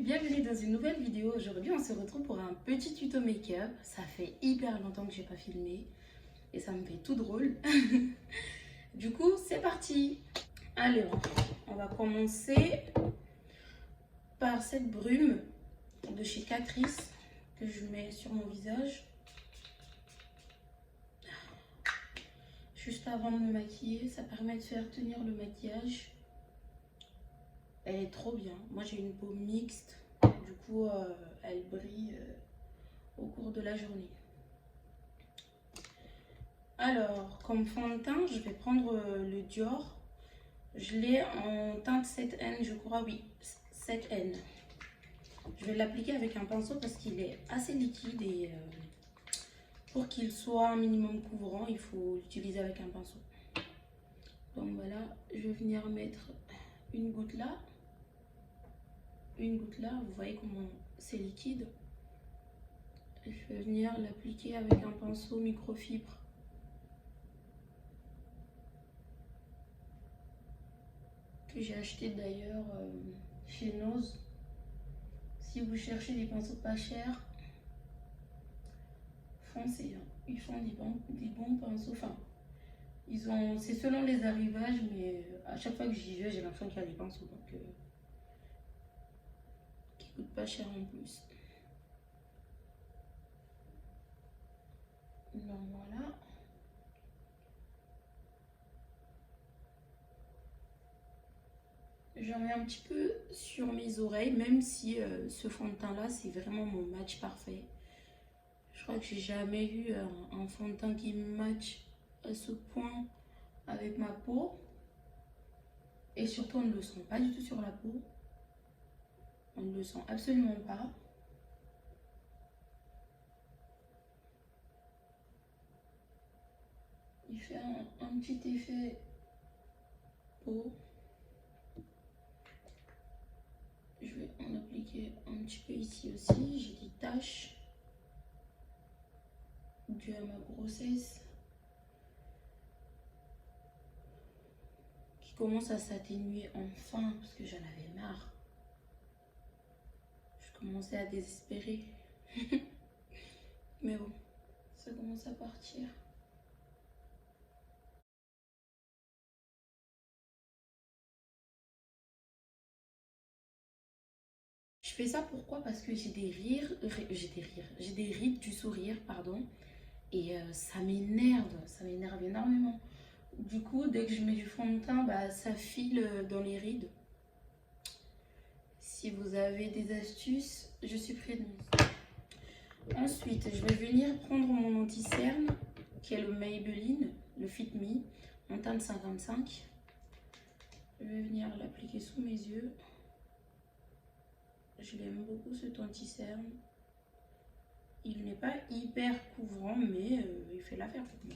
bienvenue dans une nouvelle vidéo. Aujourd'hui on se retrouve pour un petit tuto make-up. Ça fait hyper longtemps que j'ai pas filmé et ça me fait tout drôle. Du coup c'est parti. Alors on va commencer par cette brume de chez Catrice que je mets sur mon visage juste avant de me maquiller. Ça permet de faire tenir le maquillage. Elle est trop bien. Moi j'ai une peau mixte, du coup elle brille au cours de la journée. Alors comme fond de teint, je vais prendre le Dior. Je l'ai en teinte 7N, je crois, oui, 7N. Je vais l'appliquer avec un pinceau parce qu'il est assez liquide et pour qu'il soit un minimum couvrant, il faut l'utiliser avec un pinceau. Donc voilà, je vais venir mettre une goutte là. Une goutte là, vous voyez comment c'est liquide. Et je vais venir l'appliquer avec un pinceau microfibre. Que j'ai acheté d'ailleurs chez Nose. Si vous cherchez des pinceaux pas chers, foncez. Ils font des bons pinceaux. Enfin, c'est selon les arrivages, mais à chaque fois que j'y vais, j'ai l'impression qu'il y a des pinceaux. Donc, qui coûtent pas cher en plus. Donc voilà. J'en mets un petit peu sur mes oreilles, même si ce fond de teint là, c'est vraiment mon match parfait. Je crois que j'ai jamais eu un fond de teint qui match à ce point avec ma peau. Et surtout, on ne le sent pas du tout sur la peau. On ne le sent absolument pas. Il fait un petit effet peau. Je vais en appliquer un petit peu ici aussi. J'ai des taches dues à ma grossesse qui commencent à s'atténuer enfin parce que j'en avais marre. Je commençais à désespérer. Mais bon, ça commence à partir. Je fais ça pourquoi? Parce que j'ai des rides du sourire, pardon, et ça m'énerve énormément. Du coup, dès que je mets du fond de teint, bah, ça file dans les rides. Si vous avez des astuces, je suis preneuse. Ensuite, je vais venir prendre mon anti-cerne, qui est le Maybelline, le Fit Me, en teinte 55. Je vais venir l'appliquer sous mes yeux. Je l'aime beaucoup cet anti-cerne. Il n'est pas hyper couvrant, mais il fait l'affaire pour moi.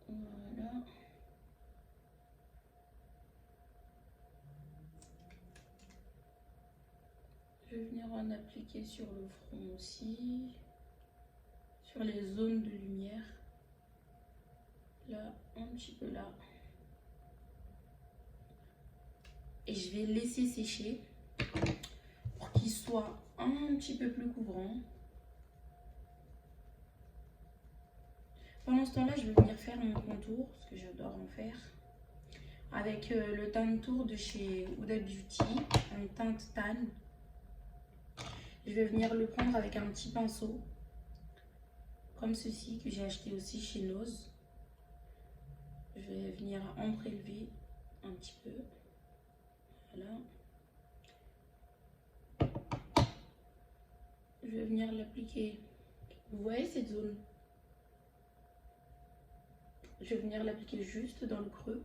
Voilà. Je vais venir en appliquer sur le front aussi, sur les zones de lumière. Là, un petit peu là. Et je vais laisser sécher pour qu'il soit un petit peu plus couvrant. Pendant ce temps-là, je vais venir faire mon contour, parce que j'adore en faire, avec le teint tour de chez Huda Beauty, en teinte tan. Je vais venir le prendre avec un petit pinceau, comme ceci, que j'ai acheté aussi chez Nose. Je vais venir en prélever un petit peu. Voilà. Je vais venir l'appliquer. Vous voyez cette zone? Je vais venir l'appliquer juste dans le creux.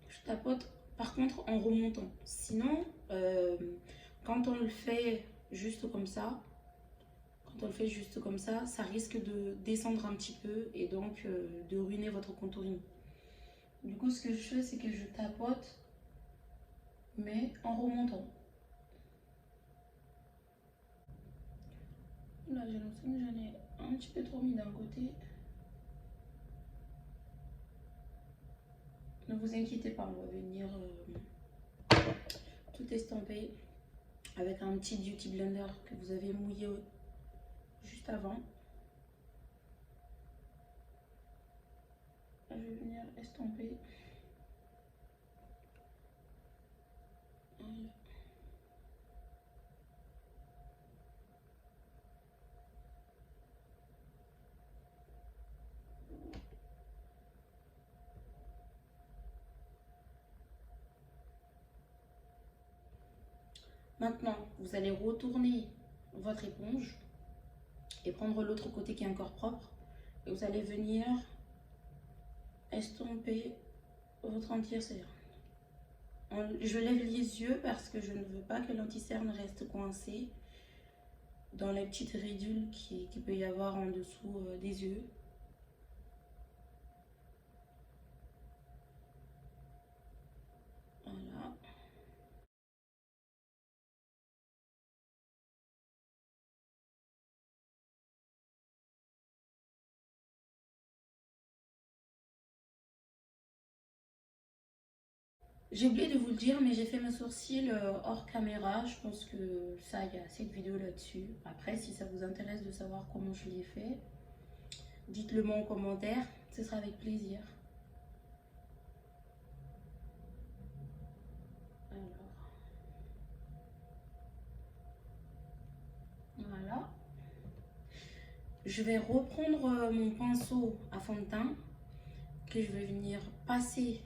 Je tapote par contre en remontant. Sinon, quand on le fait juste comme ça, quand on le fait juste comme ça risque de descendre un petit peu et donc de ruiner votre contouring. Du coup, ce que je fais, c'est que je tapote, mais en remontant. Là, j'ai l'impression que j'en ai un petit peu trop mis d'un côté. Ne vous inquiétez pas, on va venir tout estamper avec un petit beauty blender que vous avez mouillé juste avant. Là, je vais venir estamper. Voilà. Maintenant, vous allez retourner votre éponge et prendre l'autre côté qui est encore propre. Et vous allez venir estomper votre anti-cerne. Je lève les yeux parce que je ne veux pas que l'anti-cerne reste coincé dans les petites ridules qui peut y avoir en dessous des yeux. Voilà. J'ai oublié de vous le dire, mais j'ai fait mes sourcils hors caméra. Je pense que ça, il y a assez de vidéos là-dessus. Après, si ça vous intéresse de savoir comment je l'ai fait, dites-le moi en commentaire. Ce sera avec plaisir. Alors, voilà. Je vais reprendre mon pinceau à fond de teint que je vais venir passer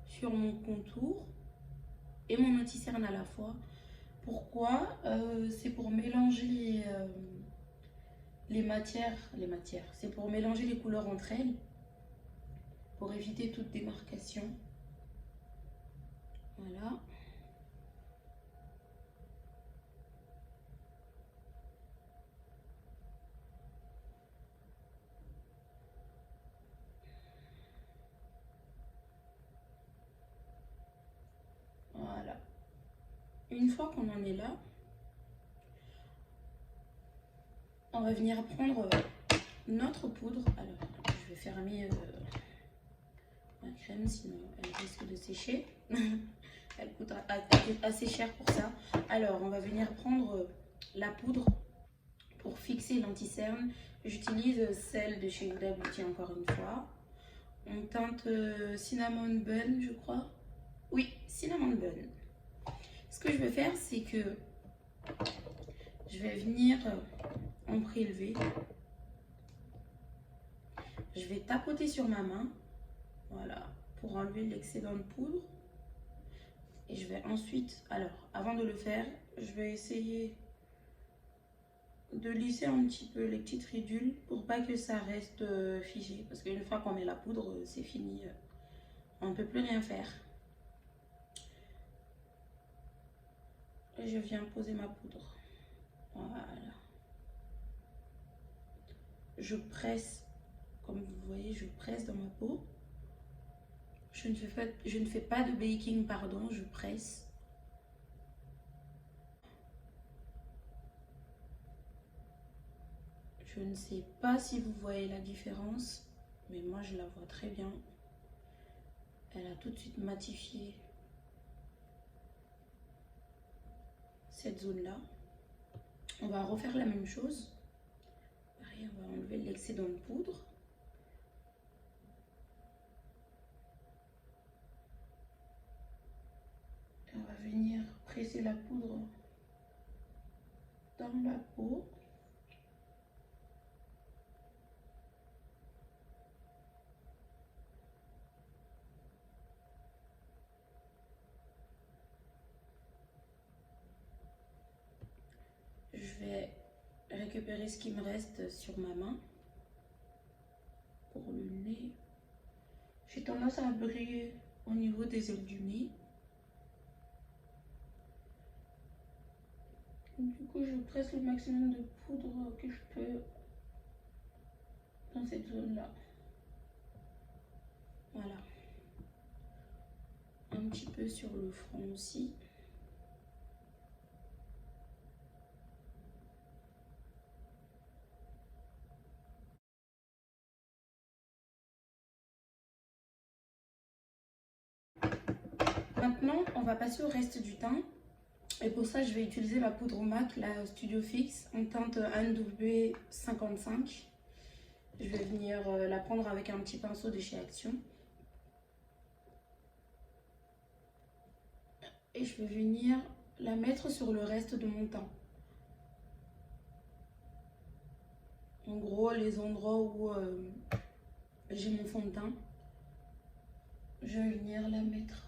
sur mon contour et mon anti-cerne à la fois. Pourquoi? C'est pour mélanger les matières. C'est pour mélanger les couleurs entre elles, pour éviter toute démarcation. Voilà. Voilà. Une fois qu'on en est là, on va venir prendre notre poudre. Alors, je vais fermer ma crème, sinon elle risque de sécher. Elle coûte assez cher pour ça. Alors, on va venir prendre la poudre pour fixer l'anti-cerne. J'utilise celle de chez Huda Beauty encore une fois. On teinte Cinnamon Bun, je crois. Oui, Cinnamon Bun. Ce que je vais faire, c'est que je vais venir en prélever. Je vais tapoter sur ma main, voilà, pour enlever l'excédent de poudre. Et je vais ensuite, alors, avant de le faire, je vais essayer de lisser un petit peu les petites ridules pour pas que ça reste figé. Parce qu'une fois qu'on met la poudre, c'est fini. On ne peut plus rien faire. Et je viens poser ma poudre. Voilà. Je presse, comme vous voyez, je presse dans ma peau. Je ne fais pas de baking, pardon, je presse. Je ne sais pas si vous voyez la différence, mais moi je la vois très bien. Elle a tout de suite matifié cette zone-là. On va refaire la même chose. Pareil, on va enlever l'excédent de poudre. Et on va venir presser la poudre dans la peau. Je vais récupérer ce qui me reste sur ma main. Pour le nez, j'ai tendance à briller au niveau des ailes du nez. Du coup, je presse le maximum de poudre que je peux dans cette zone-là. Voilà. Un petit peu sur le front aussi. Maintenant, on va passer au reste du teint. Et pour ça, je vais utiliser ma poudre MAC, la Studio Fix, en teinte NW55. Je vais venir la prendre avec un petit pinceau de chez Action. Et je vais venir la mettre sur le reste de mon teint. En gros, les endroits où j'ai mon fond de teint, je vais venir la mettre.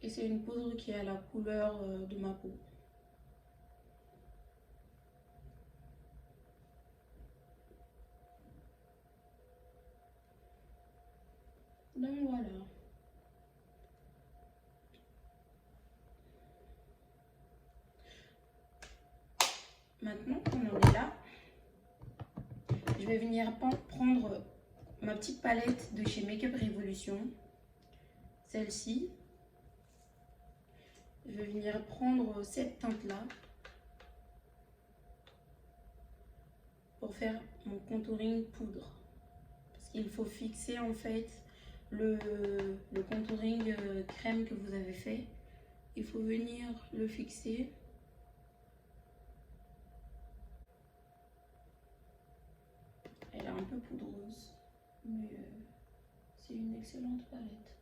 Et c'est une poudre qui a la couleur de ma peau. Donc voilà. Maintenant qu'on en est là, je vais venir prendre ma petite palette de chez Make Up Revolution. Celle-ci. Je vais venir prendre cette teinte-là pour faire mon contouring poudre. Parce qu'il faut fixer en fait le contouring crème que vous avez fait. Il faut venir le fixer. Elle est un peu poudreuse, mais c'est une excellente palette.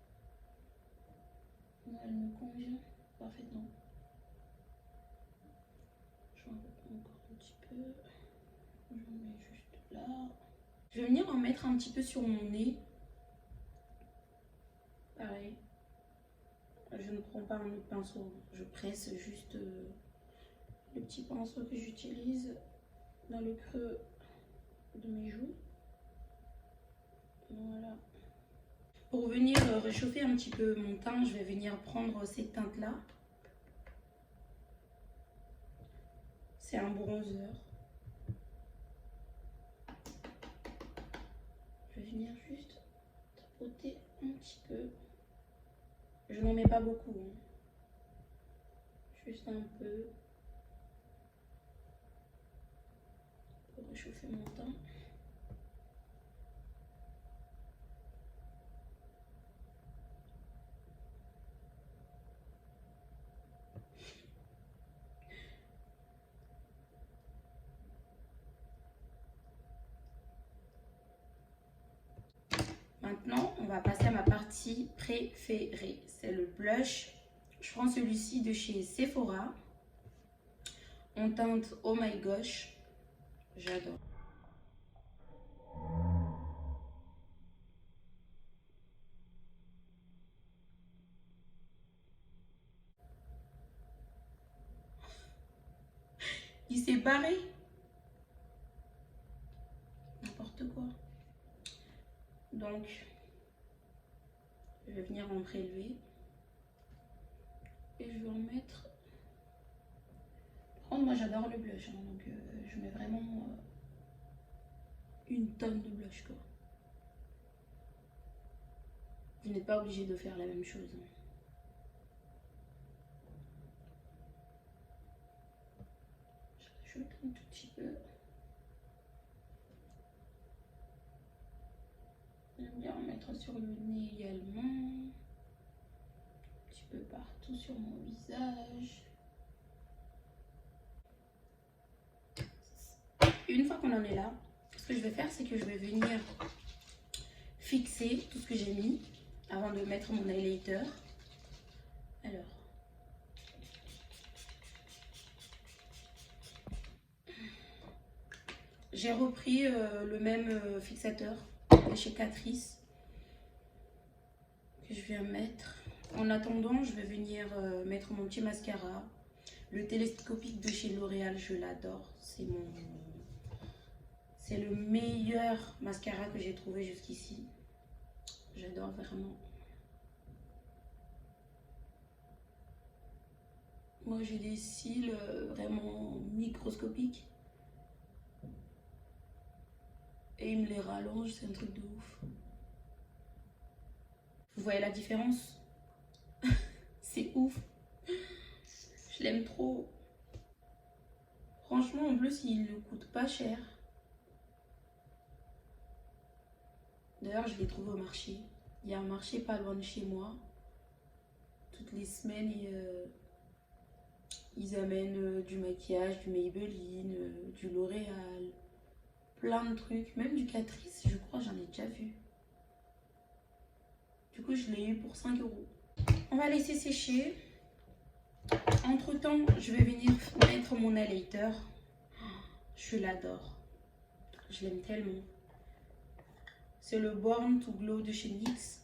Moi, elle me convient parfaitement. J'en mets encore un petit peu. Je mets juste là. Je vais venir en mettre un petit peu sur mon nez. Pareil. Je ne prends pas un autre pinceau. Je presse juste le petit pinceau que j'utilise dans le creux de mes joues. Voilà. Pour venir réchauffer un petit peu mon teint, je vais venir prendre cette teinte-là. C'est un bronzer. Je vais venir juste tapoter un petit peu. Je n'en mets pas beaucoup. Hein. Juste un peu. Pour réchauffer mon teint. Maintenant, on va passer à ma partie préférée. C'est le blush. Je prends celui-ci de chez Sephora. En teinte Oh My Gosh. J'adore. Il s'est barré. N'importe quoi. Donc, je vais venir en prélever. Et je vais en mettre. Oh, moi j'adore le blush. Hein, donc, je mets vraiment une tonne de blush, quoi. Vous n'êtes pas obligé de faire la même chose. Hein. J'ajoute un tout petit peu. J'aime bien en mettre sur le nez également. Un petit peu partout sur mon visage. Une fois qu'on en est là, ce que je vais faire, c'est que je vais venir fixer tout ce que j'ai mis avant de mettre mon highlighter. Alors, j'ai repris le même fixateur de chez Catrice que je viens mettre. En attendant, je vais venir mettre mon petit mascara. Le télescopique de chez L'Oréal, je l'adore. C'est C'est le meilleur mascara que j'ai trouvé jusqu'ici. J'adore vraiment. Moi, j'ai des cils vraiment microscopiques. Et il me les rallonge, c'est un truc de ouf. Vous voyez la différence? C'est ouf. Je l'aime trop. Franchement, en plus, il ne coûte pas cher. D'ailleurs, je l'ai trouvé au marché. Il y a un marché pas loin de chez moi. Toutes les semaines, ils amènent du maquillage, du Maybelline, du L'Oréal, plein de trucs. Même du Catrice, je crois, j'en ai déjà vu. Du coup, je l'ai eu pour 5 euros. On va laisser sécher. Entre temps, je vais venir mettre mon highlighter. Je l'adore. Je l'aime tellement. C'est le Born to Glow de chez NYX.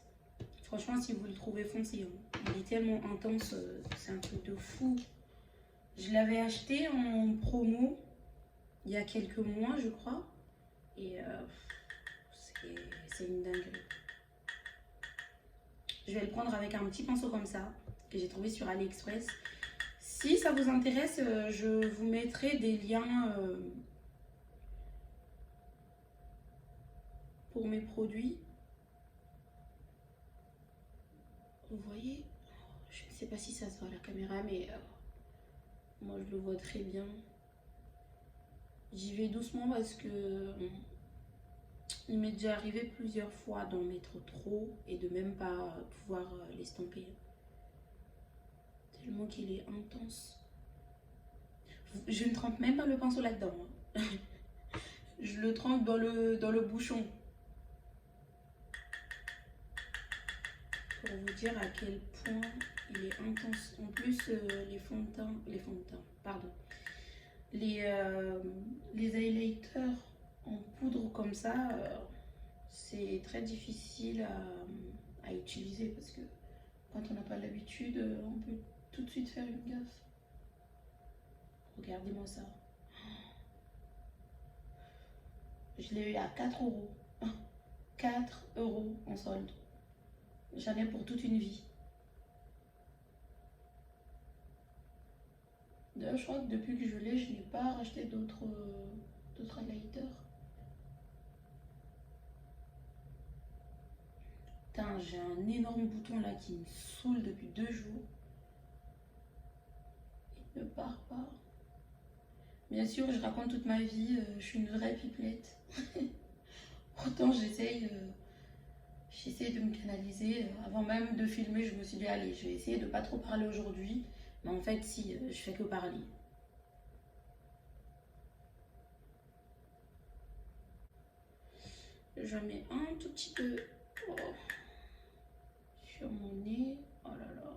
Franchement, si vous le trouvez, foncez. Il est tellement intense, c'est un truc de fou. Je l'avais acheté en promo il y a quelques mois, je crois. Et c'est une dinguerie. Je vais le prendre avec un petit pinceau comme ça, que j'ai trouvé sur AliExpress. Si ça vous intéresse, je vous mettrai des liens pour mes produits. Vous voyez, je ne sais pas si ça se voit à la caméra, mais moi je le vois très bien. J'y vais doucement parce que il m'est déjà arrivé plusieurs fois d'en mettre trop et de même pas pouvoir l'estomper. Tellement qu'il est intense. Je ne trempe même pas le pinceau là-dedans. Hein. Je le trempe dans le bouchon. Pour vous dire à quel point il est intense. En plus, les fonds de teint, pardon. Les highlighters en poudre comme ça, c'est très difficile à utiliser parce que quand on n'a pas l'habitude, on peut tout de suite faire une gaffe. Regardez-moi ça. Je l'ai eu à 4 euros. 4 euros en solde. J'en ai pour toute une vie. D'ailleurs, je crois que depuis que je l'ai, je n'ai pas racheté d'autres highlighters. Putain, j'ai un énorme bouton là qui me saoule depuis 2 jours. Il ne part pas. Bien sûr, je raconte toute ma vie, je suis une vraie pipelette. Pourtant, j'essaye de me canaliser. Avant même de filmer, je me suis dit, allez, je vais essayer de ne pas trop parler aujourd'hui. Mais en fait, si, je fais que parler. Je mets un tout petit peu sur mon nez. Oh là là.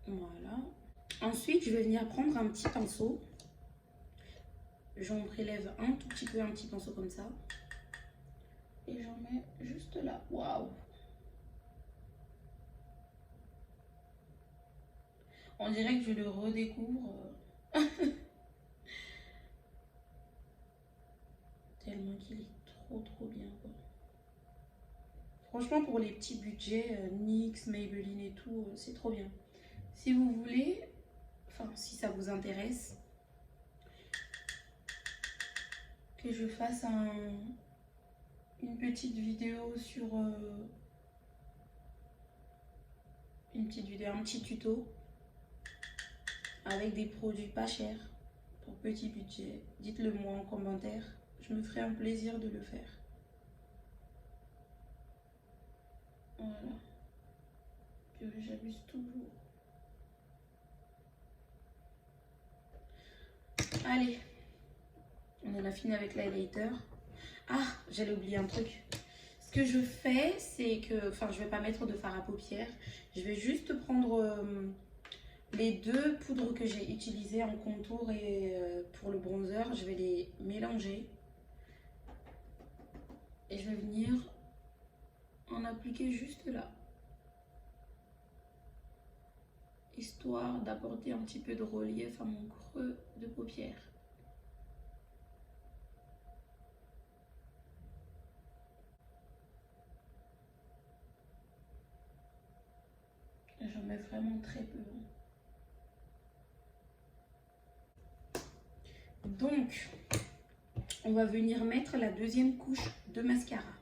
Voilà. Ensuite, je vais venir prendre un petit pinceau. J'en prélève un tout petit peu, un petit pinceau comme ça. Et j'en mets juste là. Waouh! On dirait que je le redécouvre. Tellement qu'il est trop bien, quoi. Franchement, pour les petits budgets, NYX, Maybelline et tout, c'est trop bien. Si vous voulez, enfin, si ça vous intéresse, que je fasse une petite vidéo sur... un petit tuto avec des produits pas chers pour petit budget. Dites-le moi en commentaire, je me ferai un plaisir de le faire. Voilà. J'abuse toujours. Allez, on en a fini avec l'highlighter. Ah, j'allais oublier un truc. Ce que je fais, c'est que, enfin, je vais pas mettre de fard à paupières. Je vais juste prendre les 2 poudres que j'ai utilisées en contour et pour le bronzer. Je vais les mélanger. Et je vais venir en appliquer juste là. histoire d'apporter un petit peu de relief à mon creux de paupière. J'en mets vraiment très peu. Donc, on va venir mettre la deuxième couche de mascara.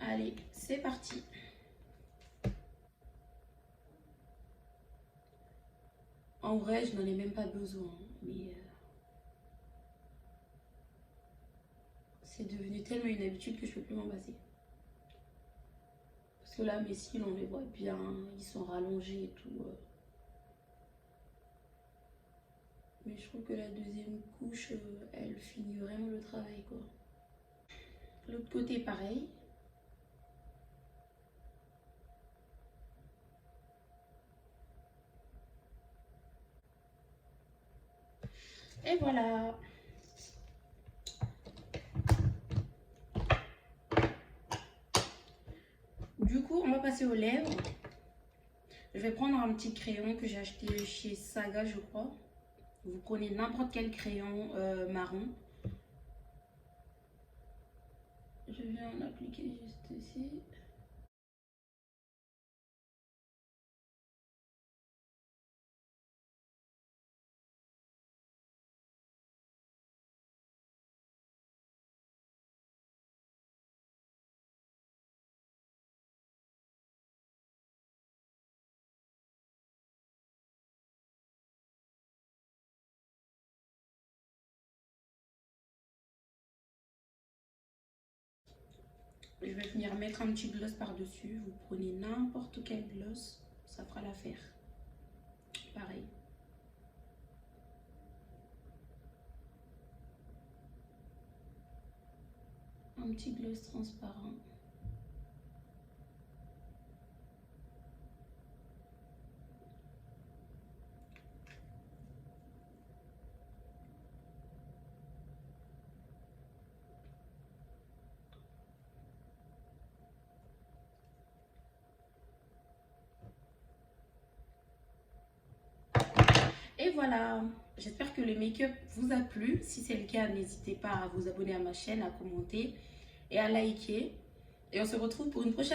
Allez, c'est parti. En vrai, je n'en ai même pas besoin, mais c'est devenu tellement une habitude que je ne peux plus m'en passer. Parce que là, mes cils, on les voit bien, ils sont rallongés et tout. Mais je trouve que la deuxième couche, elle finit vraiment le travail, quoi. L'autre côté, pareil. Et voilà. Du coup, on va passer aux lèvres. Je vais prendre un petit crayon que j'ai acheté chez Saga, je crois. Vous prenez n'importe quel crayon marron. Je viens en appliquer juste ici. Je vais venir mettre un petit gloss par-dessus. Vous prenez n'importe quel gloss, ça fera l'affaire. Pareil. Un petit gloss transparent. Et voilà, j'espère que le make-up vous a plu. Si c'est le cas, n'hésitez pas à vous abonner à ma chaîne, à commenter et à liker. Et on se retrouve pour une prochaine